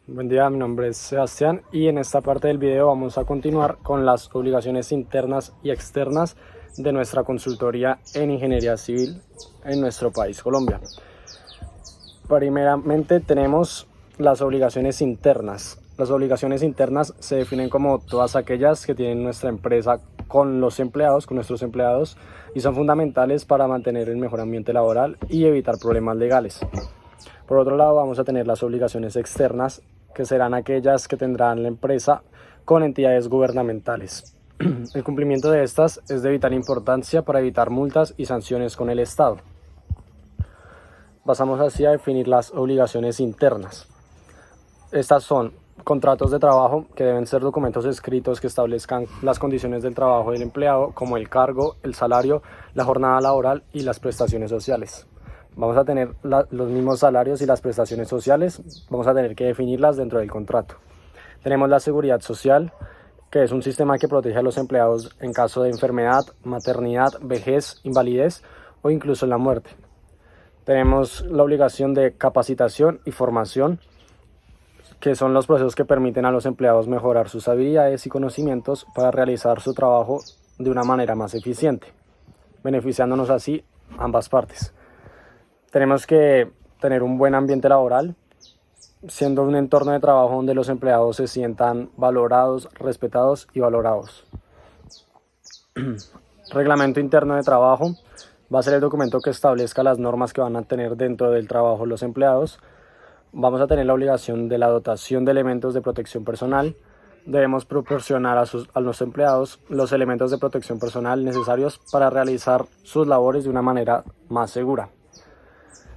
Buen día, mi nombre es Sebastián y en esta parte del video vamos a continuar con las obligaciones internas y externas de nuestra consultoría en ingeniería civil en nuestro país, Colombia. Primeramente tenemos las obligaciones internas. Las obligaciones internas se definen como todas aquellas que tiene nuestra empresa con los empleados, con nuestros empleados, y son fundamentales para mantener el mejor ambiente laboral y evitar problemas legales. Por otro lado, vamos a tener las obligaciones externas, que serán aquellas que tendrá la empresa con entidades gubernamentales. El cumplimiento de estas es de vital importancia para evitar multas y sanciones con el Estado. Pasamos así a definir las obligaciones internas. Estas son contratos de trabajo, que deben ser documentos escritos que establezcan las condiciones del trabajo del empleado, como el cargo, el salario, la jornada laboral y las prestaciones sociales. Vamos a tener los mismos salarios y las prestaciones sociales, vamos a tener que definirlas dentro del contrato. Tenemos la seguridad social, que es un sistema que protege a los empleados en caso de enfermedad, maternidad, vejez, invalidez o incluso la muerte. Tenemos la obligación de capacitación y formación, que son los procesos que permiten a los empleados mejorar sus habilidades y conocimientos para realizar su trabajo de una manera más eficiente, beneficiándonos así ambas partes. Tenemos que tener un buen ambiente laboral, siendo un entorno de trabajo donde los empleados se sientan valorados, respetados y valorados. Reglamento interno de trabajo va a ser el documento que establezca las normas que van a tener dentro del trabajo los empleados. Vamos a tener la obligación de la dotación de elementos de protección personal. Debemos proporcionar a los empleados los elementos de protección personal necesarios para realizar sus labores de una manera más segura.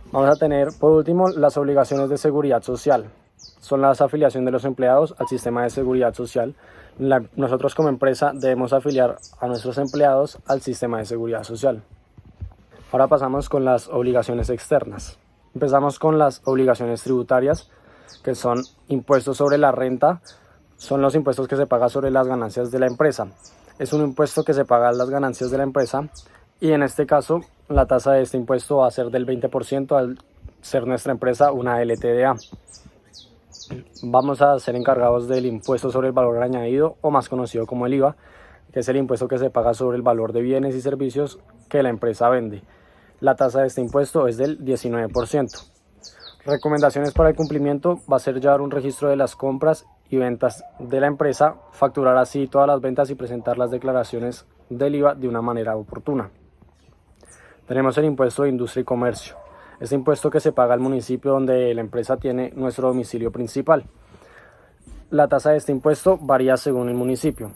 Vamos a tener, por último, las obligaciones de seguridad social. Son la afiliación de los empleados al sistema de seguridad social. Nosotros como empresa debemos afiliar a nuestros empleados al sistema de seguridad social. Ahora pasamos con las obligaciones externas. Empezamos con las obligaciones tributarias, que son impuestos sobre la renta. Son los impuestos que se pagan sobre las ganancias de la empresa. Es un impuesto que se paga a las ganancias de la empresa y en este caso la tasa de este impuesto va a ser del 20% al ser nuestra empresa una LTDA. Vamos a ser encargados del impuesto sobre el valor añadido, o más conocido como el IVA, que es el impuesto que se paga sobre el valor de bienes y servicios que la empresa vende. La tasa de este impuesto es del 19%. Recomendaciones para el cumplimiento va a ser llevar un registro de las compras y ventas de la empresa, facturar así todas las ventas y presentar las declaraciones del IVA de una manera oportuna. Tenemos el impuesto de industria y comercio. Este impuesto que se paga al municipio donde la empresa tiene nuestro domicilio principal. La tasa de este impuesto varía según el municipio.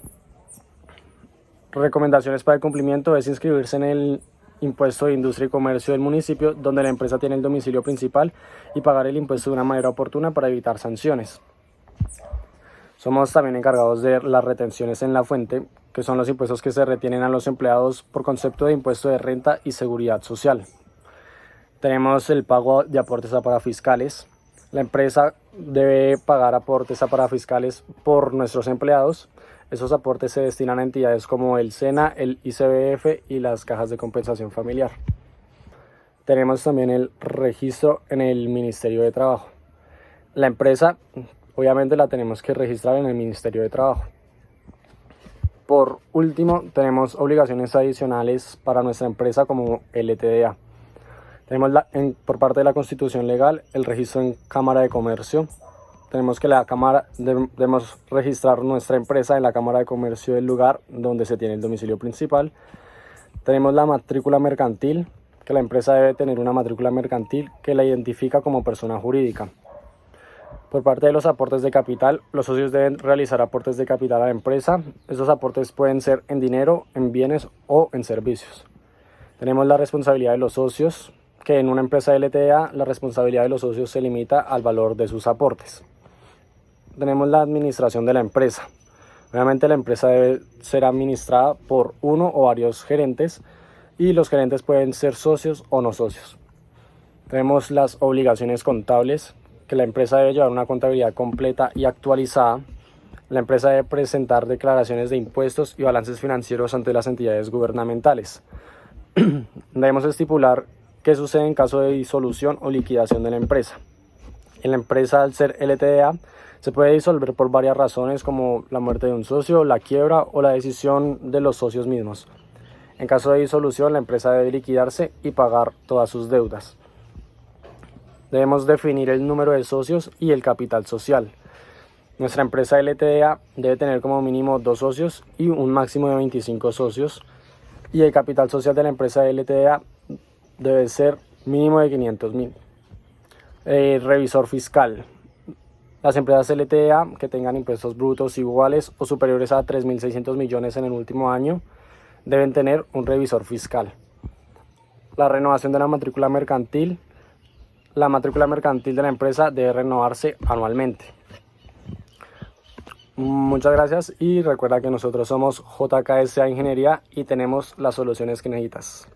Recomendaciones para el cumplimiento es inscribirse en el impuesto de industria y comercio del municipio donde la empresa tiene el domicilio principal y pagar el impuesto de una manera oportuna para evitar sanciones. Somos también encargados de las retenciones en la fuente, que son los impuestos que se retienen a los empleados por concepto de impuesto de renta y seguridad social. Tenemos el pago de aportes a parafiscales. La empresa debe pagar aportes a parafiscales por nuestros empleados. Esos aportes se destinan a entidades como el SENA, el ICBF y las cajas de compensación familiar. Tenemos también el registro en el Ministerio de Trabajo. La empresa, obviamente, la tenemos que registrar en el Ministerio de Trabajo. Por último, tenemos obligaciones adicionales para nuestra empresa como LTDA. Tenemos por parte de la Constitución Legal el registro en Cámara de Comercio. Tenemos que debemos registrar nuestra empresa en la Cámara de Comercio del lugar donde se tiene el domicilio principal. Tenemos la matrícula mercantil, que la empresa debe tener una matrícula mercantil que la identifica como persona jurídica. Por parte de los aportes de capital, los socios deben realizar aportes de capital a la empresa. Esos aportes pueden ser en dinero, en bienes o en servicios. Tenemos la responsabilidad de los socios, que en una empresa LTDA la responsabilidad de los socios se limita al valor de sus aportes. Tenemos la administración de la empresa. Obviamente la empresa debe ser administrada por uno o varios gerentes y los gerentes pueden ser socios o no socios. Tenemos las obligaciones contables, que la empresa debe llevar una contabilidad completa y actualizada. La empresa debe presentar declaraciones de impuestos y balances financieros ante las entidades gubernamentales. Debemos estipular qué sucede en caso de disolución o liquidación de la empresa. En la empresa, al ser LTDA, se puede disolver por varias razones como la muerte de un socio, la quiebra o la decisión de los socios mismos. En caso de disolución, la empresa debe liquidarse y pagar todas sus deudas. Debemos definir el número de socios y el capital social. Nuestra empresa LTDA debe tener como mínimo 2 socios y un máximo de 25 socios. Y el capital social de la empresa LTDA debe ser mínimo de 500.000. Revisor fiscal. Las empresas LTDA que tengan impuestos brutos iguales o superiores a 3.600 millones en el último año deben tener un revisor fiscal. La renovación de la matrícula mercantil. La matrícula mercantil de la empresa debe renovarse anualmente. Muchas gracias y recuerda que nosotros somos JKSA Ingeniería y tenemos las soluciones que necesitas.